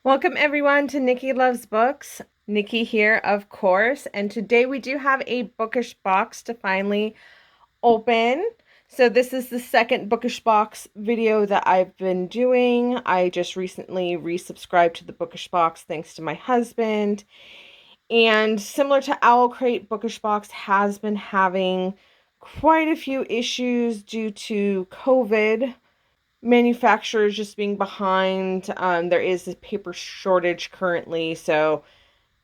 Welcome everyone to Nikki Loves Books. Nikki here, of course, and today we do have a bookish box to finally open. So this is the second bookish box video that I've been doing. I just recently resubscribed to the bookish box thanks to my husband. And similar to Owl Crate, bookish box has been having quite a few issues due to COVID. Manufacturers just being behind. There is a paper shortage currently, so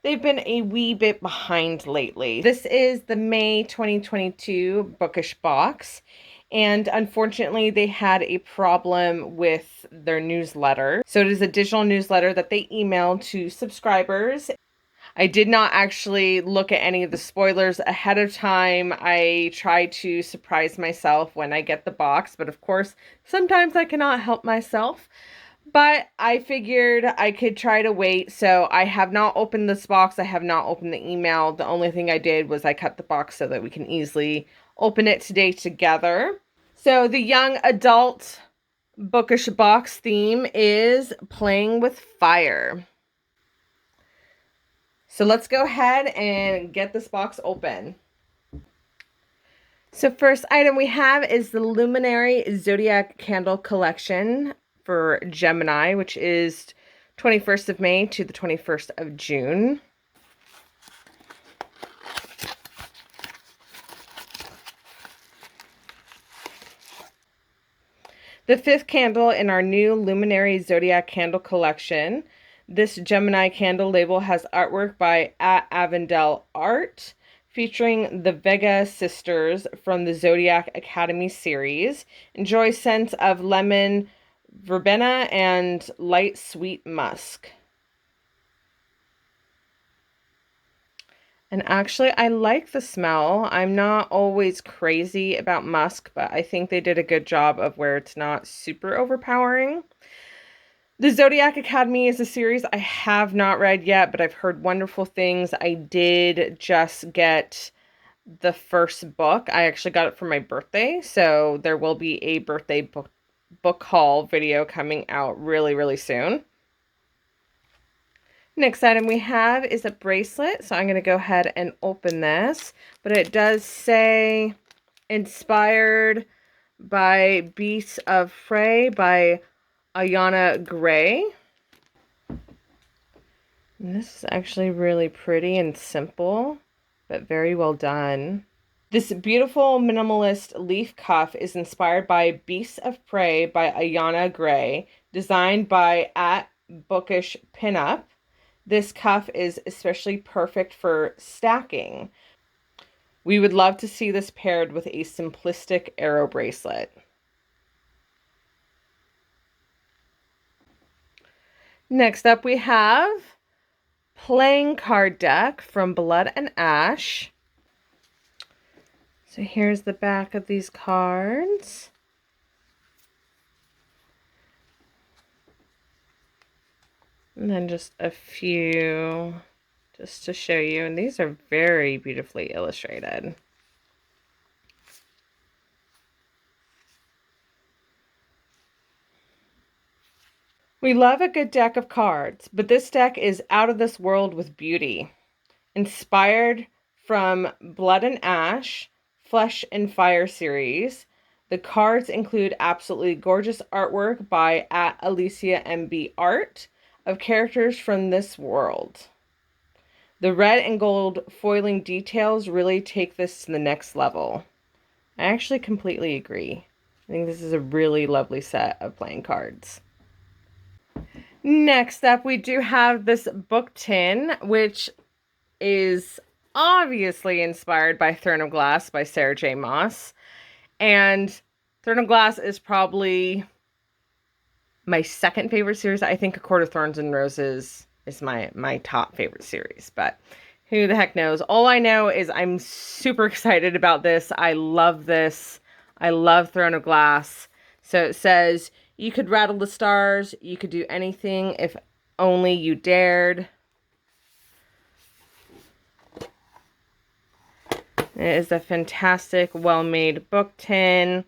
they've been a wee bit behind lately. This is the May 2022 bookish box, and unfortunately they had a problem with their newsletter. So it is a digital newsletter that they email to subscribers. I did not actually look at any of the spoilers ahead of time. I try to surprise myself when I get the box, but of course, sometimes I cannot help myself. But I figured I could try to wait, so I have not opened this box. I have not opened the email. The only thing I did was I cut the box so that we can easily open it today together. So the young adult bookish box theme is playing with fire. So let's go ahead and get this box open. So first item we have is the Luminary Zodiac Candle Collection for Gemini, which is 21st of May to the 21st of June. The fifth candle in our new Luminary Zodiac Candle Collection. This Gemini candle label has artwork by @Avondale Art, featuring the Vega sisters from the Zodiac Academy series. Enjoy scents of lemon, verbena, and light sweet musk. And actually, I like the smell. I'm not always crazy about musk, but I think they did a good job of where it's not super overpowering. The Zodiac Academy is a series I have not read yet, but I've heard wonderful things. I did just get the first book. I actually got it for my birthday, so there will be a birthday book haul video coming out really, really soon. Next item we have is a bracelet, so I'm going to go ahead and open this, but it does say inspired by Beasts of Prey by Ayana Gray. And this is actually really pretty and simple, but very well done. This beautiful minimalist leaf cuff is inspired by Beasts of Prey by Ayana Gray, designed by @Bookish Pinup. This cuff is especially perfect for stacking. We would love to see this paired with a simplistic arrow bracelet. Next up we have playing card deck from Blood and Ash. So here's the back of these cards. And then just a few just to show you. And these are very beautifully illustrated. We love a good deck of cards, but this deck is out of this world with beauty. Inspired from Blood and Ash, Flesh and Fire series, the cards include absolutely gorgeous artwork by @Alicia MB Art of characters from this world. The red and gold foiling details really take this to the next level. I actually completely agree. I think this is a really lovely set of playing cards. Next up, we do have this book tin, which is obviously inspired by Throne of Glass by Sarah J. Maas. And Throne of Glass is probably my second favorite series. I think A Court of Thorns and Roses is my top favorite series, but who the heck knows? All I know is I'm super excited about this. I love this. I love Throne of Glass. So it says, you could rattle the stars. You could do anything if only you dared. It is a fantastic, well-made book tin.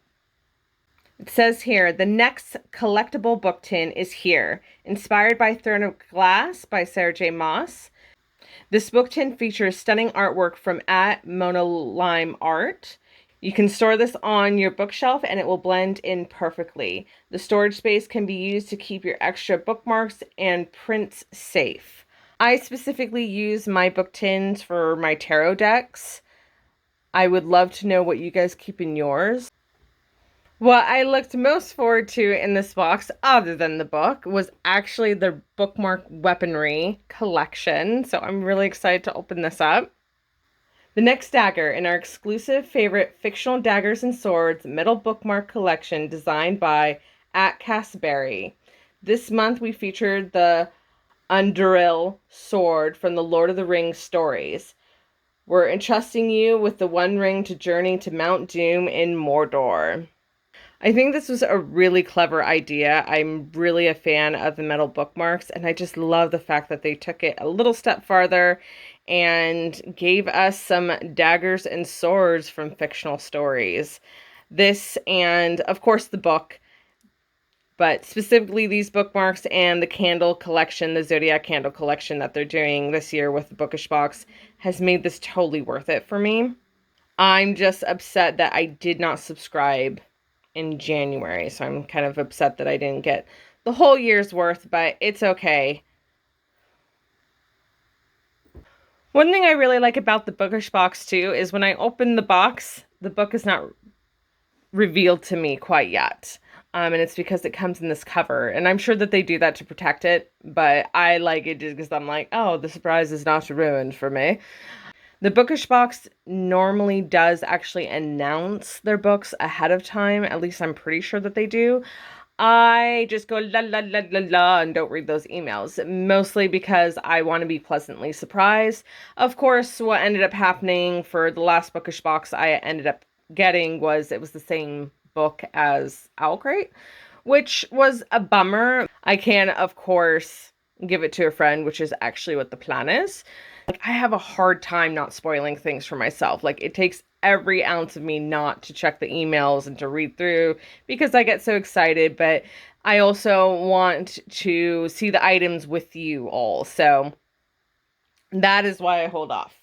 It says here, the next collectible book tin is here. Inspired by Throne of Glass by Sarah J. Maas. This book tin features stunning artwork from @Mona Art. You can store this on your bookshelf and it will blend in perfectly. The storage space can be used to keep your extra bookmarks and prints safe. I specifically use my book tins for my tarot decks. I would love to know what you guys keep in yours. What I looked most forward to in this box, other than the book, was actually the Bookmark weaponry collection. So I'm really excited to open this up. The next dagger in our exclusive favorite fictional daggers and swords metal bookmark collection designed by @Cassberry. This month we featured the Unduril sword from the Lord of the Rings stories. We're entrusting you with the One Ring to journey to Mount Doom in Mordor. I think this was a really clever idea. I'm really a fan of the metal bookmarks, and I just love the fact that they took it a little step farther and gave us some daggers and swords from fictional stories. This and, of course, the book, but specifically these bookmarks and the candle collection, the Zodiac candle collection that they're doing this year with the Bookish Box has made this totally worth it for me. I'm just upset that I did not subscribe in January, so I'm kind of upset that I didn't get the whole year's worth, but it's okay. One thing I really like about the Bookish Box too is when I open the box, the book is not revealed to me quite yet. And it's because it comes in this cover, and I'm sure that they do that to protect it, but I like it just because I'm like, oh, the surprise is not ruined for me. The Bookish Box normally does actually announce their books ahead of time. At least I'm pretty sure that they do. I just go la la la la la and don't read those emails, mostly because I want to be pleasantly surprised. Of course, what ended up happening for the last Bookish Box I ended up getting was it was the same book as Owl Crate, which was a bummer. I can, of course, give it to a friend, which is actually what the plan is. Like, I have a hard time not spoiling things for myself. Like, it takes every ounce of me not to check the emails and to read through because I get so excited, but I also want to see the items with you all. So that is why I hold off.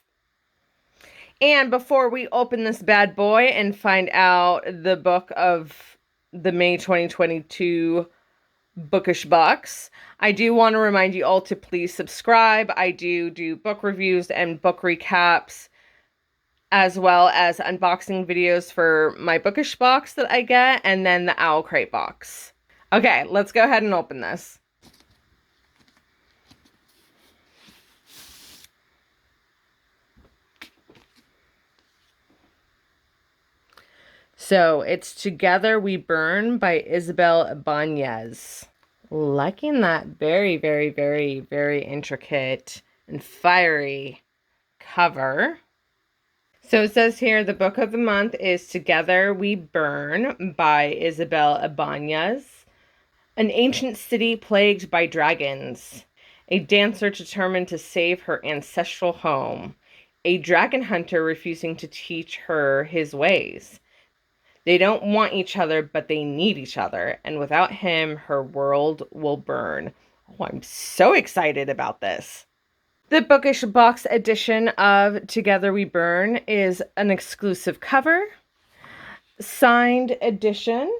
And before we open this bad boy and find out the book of the May 2022 Bookish Box, I do want to remind you all to please subscribe. I do book reviews and book recaps, as well as unboxing videos for my Bookish Box that I get, and then the Owl Crate box. Okay, let's go ahead and open this. So it's Together We Burn by Isabel Ibanez. Liking that very, very, very, very intricate and fiery cover. So it says here, the book of the month is Together We Burn by Isabel Ibanez. An ancient city plagued by dragons. A dancer determined to save her ancestral home. A dragon hunter refusing to teach her his ways. They don't want each other, but they need each other. And without him, her world will burn. Oh, I'm so excited about this. The Bookish Box edition of Together We Burn is an exclusive cover, signed edition,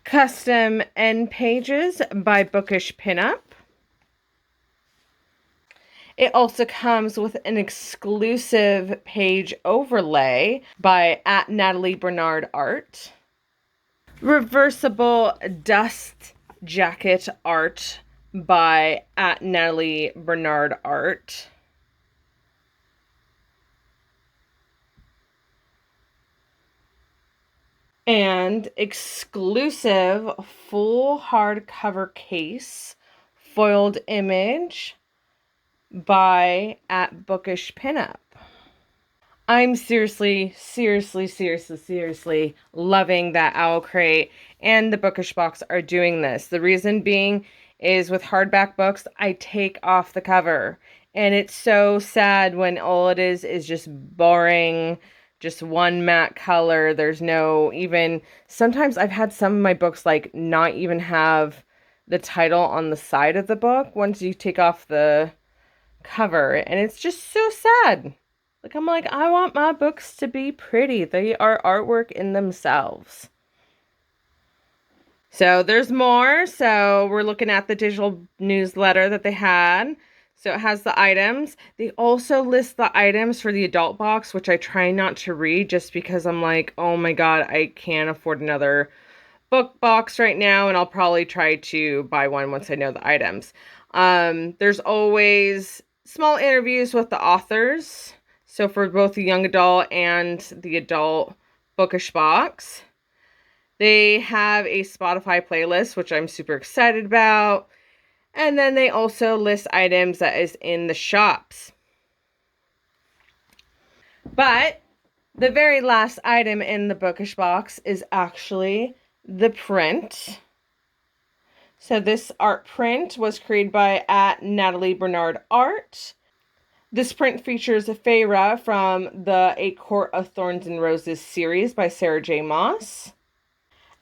custom end pages by Bookish Pinup. It also comes with an exclusive page overlay by @NatalieBernardArt. Reversible dust jacket art by @NatalieBernardArt. And exclusive full hardcover case foiled image by @Bookish Pinup. I'm seriously loving that Owl Crate and the Bookish Box are doing this. The reason being is with hardback books, I take off the cover. And it's so sad when all it is just boring just one matte color. There's no even, sometimes I've had some of my books like not even have the title on the side of the book once you take off the cover, and it's just so sad. Like, I'm like, I want my books to be pretty. They are artwork in themselves. So there's more. So we're looking at the digital newsletter that they had. So it has the items. They also list the items for the adult box, which I try not to read just because I'm like, oh my God, I can't afford another book box right now, and I'll probably try to buy one once I know the items. There's always small interviews with the authors. So for both the young adult and the adult Bookish box. They have a Spotify playlist, which I'm super excited about. And then they also list items that is in the shops. But the very last item in the Bookish box is actually the print. So this art print was created by Natalie Bernard Art. This print features Feyre from the A Court of Thorns and Roses series by Sarah J. Maas.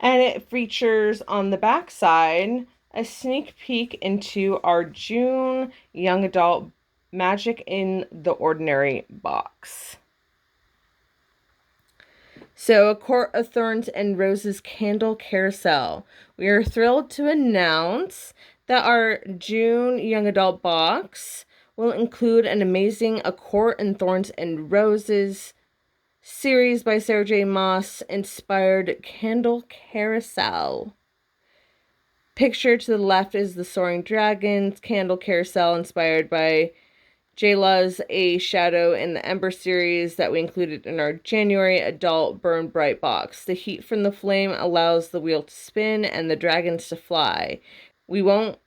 And it features on the back side a sneak peek into our June young adult Magic in the Ordinary box. So, A Court of Thorns and Roses Candle Carousel. We are thrilled to announce that our June young adult box will include an amazing A Court of Thorns and Roses series by Sarah J. Maas inspired candle carousel. Picture to the left is the Soaring Dragons candle carousel inspired by Jayla's A Shadow in the Ember series that we included in our January adult Burn Bright box. The heat from the flame allows the wheel to spin and the dragons to fly. We won't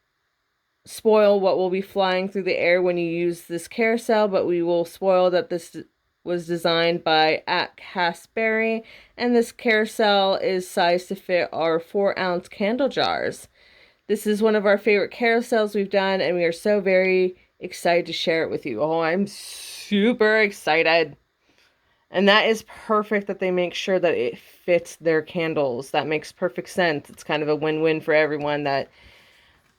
spoil what will be flying through the air when you use this carousel, but we will spoil that this was designed by @Casberry, and this carousel is sized to fit our 4-ounce candle jars. This is one of our favorite carousels we've done, and we are so very excited to share it with you. Oh, I'm super excited. And that is perfect that they make sure that it fits their candles. That makes perfect sense. It's kind of a win-win for everyone that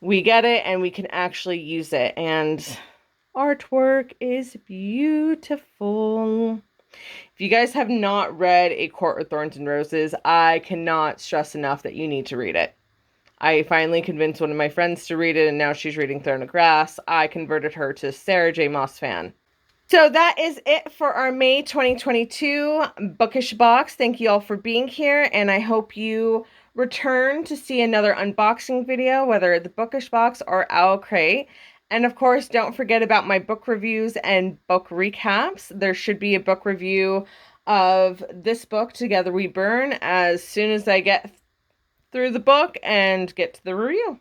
we get it and we can actually use it. And artwork is beautiful. If you guys have not read A Court of Thorns and Roses, I cannot stress enough that you need to read it. I finally convinced one of my friends to read it, and now she's reading Throne of Grass. I converted her to Sarah J. Maas fan. So that is it for our May 2022 Bookish Box. Thank you all for being here, and I hope you return to see another unboxing video, whether the Bookish Box or Owl Crate. And of course, don't forget about my book reviews and book recaps. There should be a book review of this book, Together We Burn, as soon as I get through the book and get to the review.